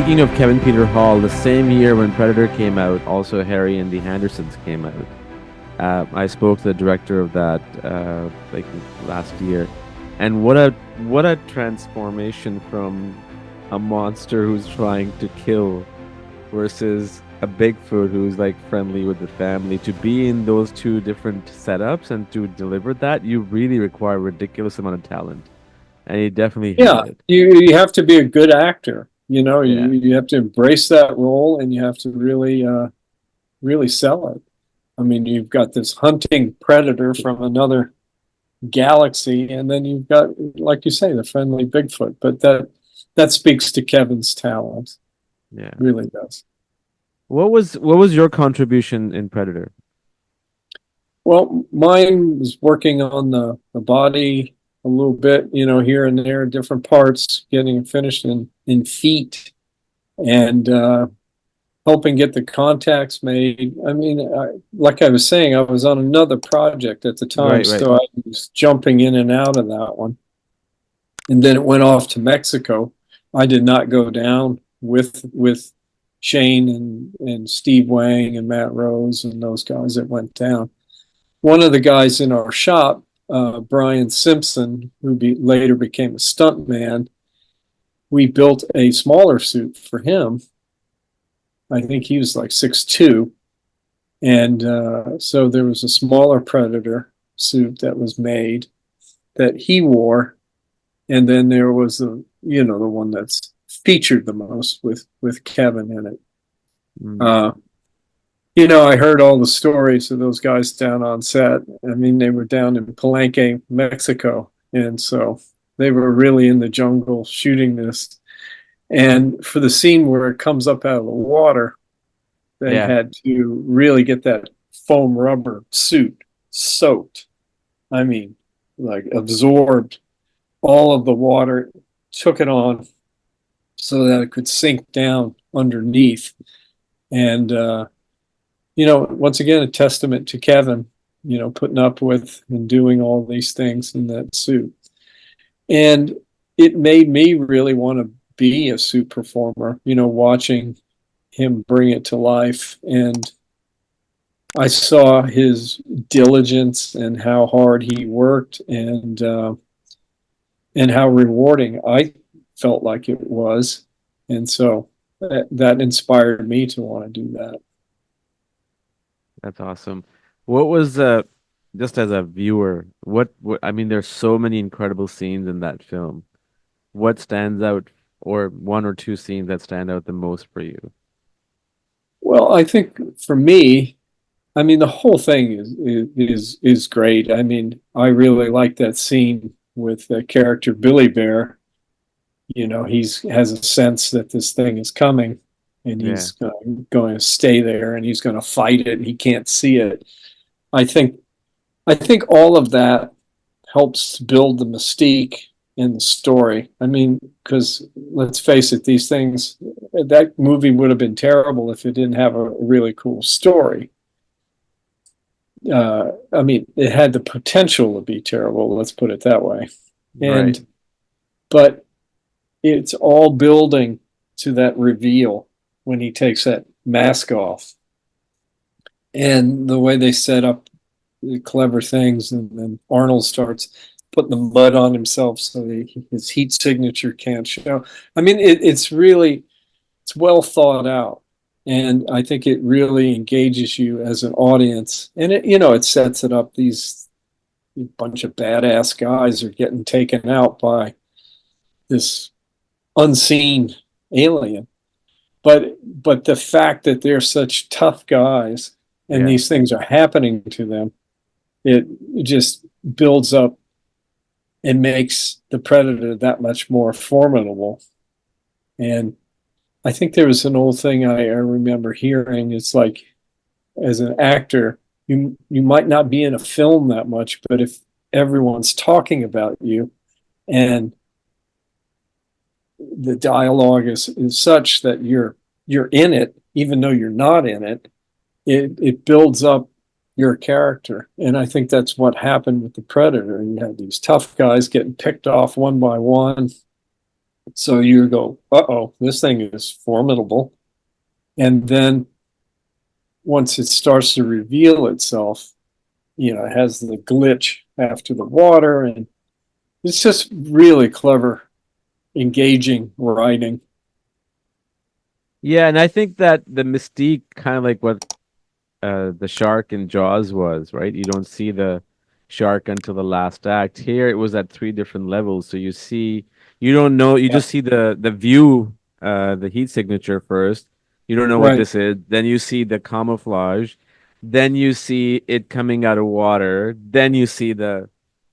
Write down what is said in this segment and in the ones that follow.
Speaking of Kevin Peter Hall, the same year when Predator came out, also Harry and the Hendersons came out. I spoke to the director of that like last year, and what a transformation from a monster who's trying to kill versus a Bigfoot who's like friendly with the family. To be in those two different setups and to deliver that, you really require a ridiculous amount of talent, and he definitely Yeah, had it. you have to be a good actor. You know, Yeah, you have to embrace that role, and you have to really sell it. I mean, you've got this hunting predator from another galaxy, and then you've got, like you say, the friendly Bigfoot. But that speaks to Kevin's talent, yeah. really does. What was your contribution in Predator? Well, mine was working on the body a little bit, you know, here and there, different parts, getting it finished in feet, and helping get the contacts made. I mean, like I was saying, I was on another project at the time, Right, right. so I was jumping in and out of that one. And then it went off to Mexico. I did not go down with Shane and Steve Wang and Matt Rose and those guys that went down. One of the guys in our shop, Brian Simpson, who later became a stuntman, we built a smaller suit for him. I think he was like 6'2". And so there was a smaller Predator suit that was made that he wore. And then there was the one that's featured the most with Kevin in it. Mm. Uh, I heard all the stories of those guys down on set. I mean, they were down in Palenque, Mexico. And so they were really in the jungle shooting this. And for the scene where it comes up out of the water, they Yeah, had to really get that foam rubber suit soaked. I mean, like absorbed all of the water, took it on so that it could sink down underneath. And, once again, a testament to Kevin, putting up with and doing all these things in that suit. And it made me really want to be a suit performer, watching him bring it to life. And I saw his diligence and how hard he worked, and how rewarding I felt like it was. And so that inspired me to want to do that. that's awesome. What was just as a viewer, what I mean, there's so many incredible scenes in that film. What stands out, or one or two scenes that stand out the most for you? Well, I think for me, I mean, the whole thing is great. I mean, I really like that scene with the character Billy Bear. He's has a sense that this thing is coming, and Yeah, he's going to stay there, and he's going to fight it, and he can't see it. I think I think all of that helps build the mystique in the story. I mean, because let's face it, these things, that movie would have been terrible if it didn't have a really cool story. I mean, it had the potential to be terrible. Let's put it that way. right. And but it's all building to that reveal when he takes that mask off, and the way they set up the clever things, and then Arnold starts putting the mud on himself so that his heat signature can't show. I mean, it's well thought out, and I think it really engages you as an audience, and it sets it up. These bunch of badass guys are getting taken out by this unseen alien, but the fact that they're such tough guys and Yeah, these things are happening to them, it just builds up and makes the predator that much more formidable. And I think there was an old thing I remember hearing. It's like, as an actor, you might not be in a film that much, but if everyone's talking about you and the dialogue is such that you're in it, even though you're not in it, it builds up your character. And I think that's what happened with the Predator. You had these tough guys getting picked off one by one, So you go, uh-oh, this thing is formidable. And then once it starts to reveal itself, it has the glitch after the water, and it's just really clever, engaging writing. Yeah, and I think that the mystique, kind of like what the shark in Jaws was, right? You don't see the shark until the last act. Here it was at three different levels. So you don't know, you Yeah, just see the view, the heat signature first. You don't know what right. this is. Then you see the camouflage. Then you see it coming out of water. Then you see the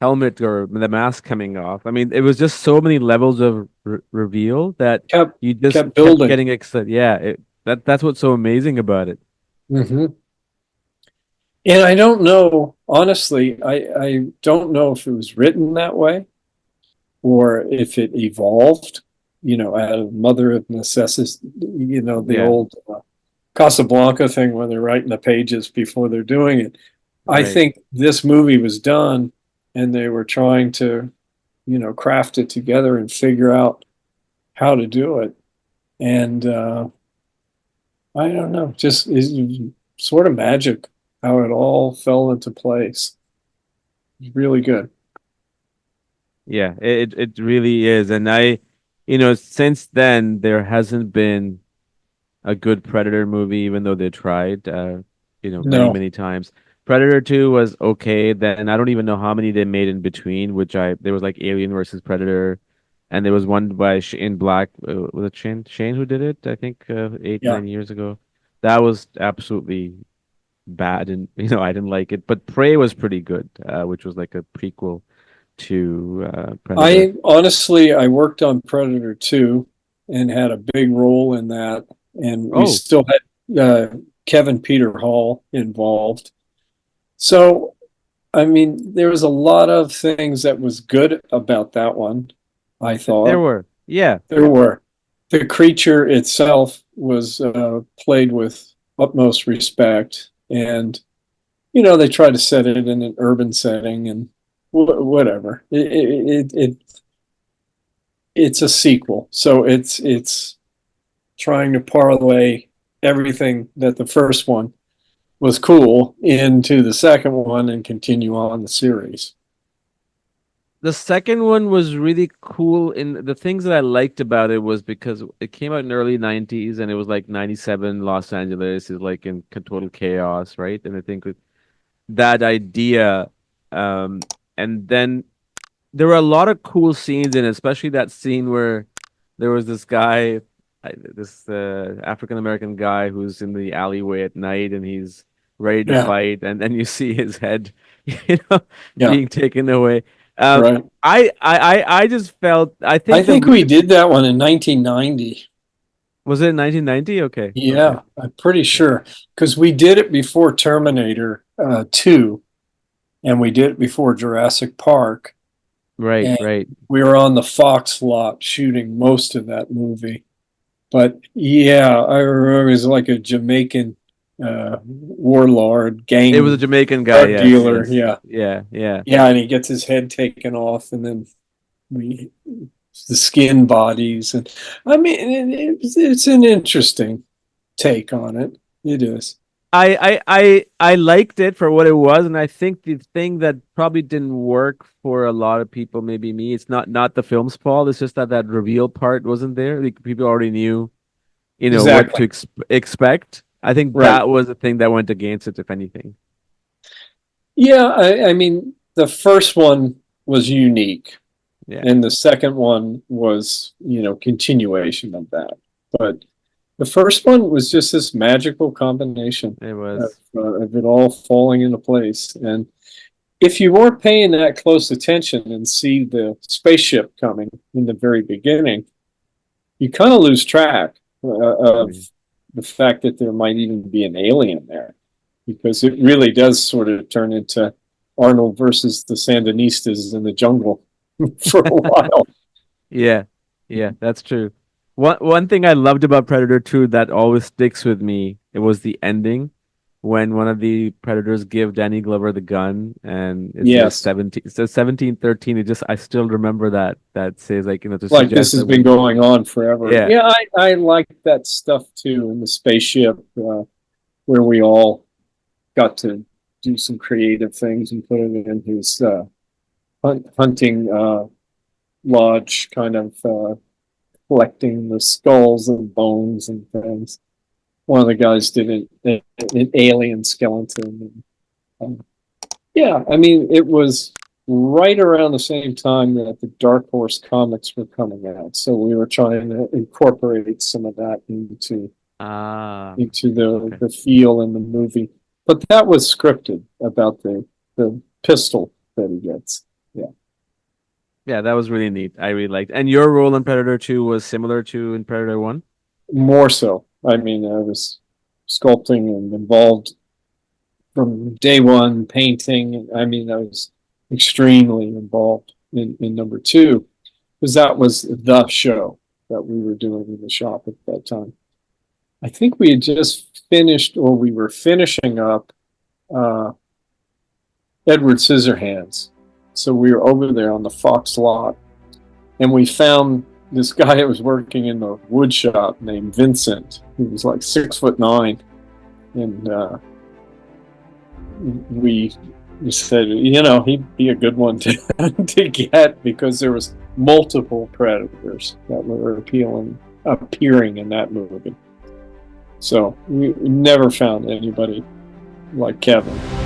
helmet or the mask coming off. I mean, it was just so many levels of reveal that Kept you just kept kept building. getting excited. Yeah, that's what's so amazing about it. Hmm. And I don't know, honestly, I don't know if it was written that way or if it evolved, out of mother of necessity, the Yeah, old Casablanca thing when they're writing the pages before they're doing it. I right. think this movie was done and they were trying to, craft it together and figure out how to do it. And I don't know, just is sort of magic how it all fell into place. Really good. Yeah, it really is. And since then there hasn't been a good Predator movie, even though they tried, many, No, many times. Predator 2 was okay. Then I don't even know how many they made in between, there was like Alien versus Predator, and there was one by Shane Black. Was it Shane who did it? I think eight, yeah. 9 years ago. That was absolutely bad, and I didn't like it. But Prey was pretty good, which was like a prequel to Predator. I worked on Predator 2 and had a big role in that. And we Oh, still had Kevin Peter Hall involved. So, I mean, there was a lot of things that was good about that one, I there thought. were. Yeah. There were. The creature itself was played with utmost respect. And, they tried to set it in an urban setting and whatever. It's a sequel, so it's trying to parlay everything that the first one was cool into the second one and continue on the series. The second one was really cool. In the things that I liked about it was because it came out in early 90s and it was like 97 Los Angeles is like in total chaos, right? And I think with that idea, um, and then there were a lot of cool scenes in it, especially that scene where there was this guy, this African American guy who's in the alleyway at night and he's ready to Yeah, fight, and then you see his head, you know, yeah, being taken away. Um, right. I just felt I I think the think we did that one in 1990. was it 1990? Okay, okay, Yeah, I'm pretty sure because we did it before Terminator 2 and we did it before Jurassic Park. right, And right. we were on the Fox lot shooting most of that movie. But yeah, I remember it was like a Jamaican warlord, It was a gang, Jamaican guy. drug Yes, dealer. yes, Yeah, yeah, yeah. yeah, and he gets his head taken off, and then we the skin bodies, and I mean, it's an interesting take on it. It is. I liked it for what it was, and I think the thing that probably didn't work for a lot of people, maybe me, it's not the film's fault. It's just that that reveal part wasn't there. Like, people already knew, what to Exactly. expect. I think Right. that was the thing that went against it, if anything. Yeah, I mean, the first one was unique, Yeah, and the second one was, continuation of that. But the first one was just this magical combination it of, was. of it all falling into place. And if you weren't paying that close attention and see the spaceship coming in the very beginning, you kind of lose track of Mm. the fact that there might even be an alien there, because it really does sort of turn into Arnold versus the Sandinistas in the jungle for a while. Yeah, yeah, that's true. One thing I loved about Predator 2 that always sticks with me, it was the ending. when one of the predators give Danny Glover the gun and it says Yes. 17, it says 1713. It just, I still remember that says, like, to Like this suggest has that been going on forever. yeah. Yeah, I like that stuff too in the spaceship, where we all got to do some creative things and put it in his hunting lodge, kind of collecting the skulls and bones and things. One of the guys did an alien skeleton. And, yeah, I mean, it was right around the same time that the Dark Horse comics were coming out, so we were trying to incorporate some of that Ah, into okay. the feel in the movie. But that was scripted about the pistol that he gets. Yeah, Yeah, that was really neat. I really liked. And your role in Predator 2 was similar to in Predator 1? more so. I mean, I was sculpting and involved from day one, painting. I mean, I was extremely involved in number two, because that was the show that we were doing in the shop at that time. I think we had just finished, or we were finishing up uh, Edward Scissorhands. So we were over there on the Fox lot, and we found this guy that was working in the wood shop named Vincent. He was like 6'9", and we said, he'd be a good one to to get, because there was multiple predators that were appearing in that movie. So we never found anybody like Kevin.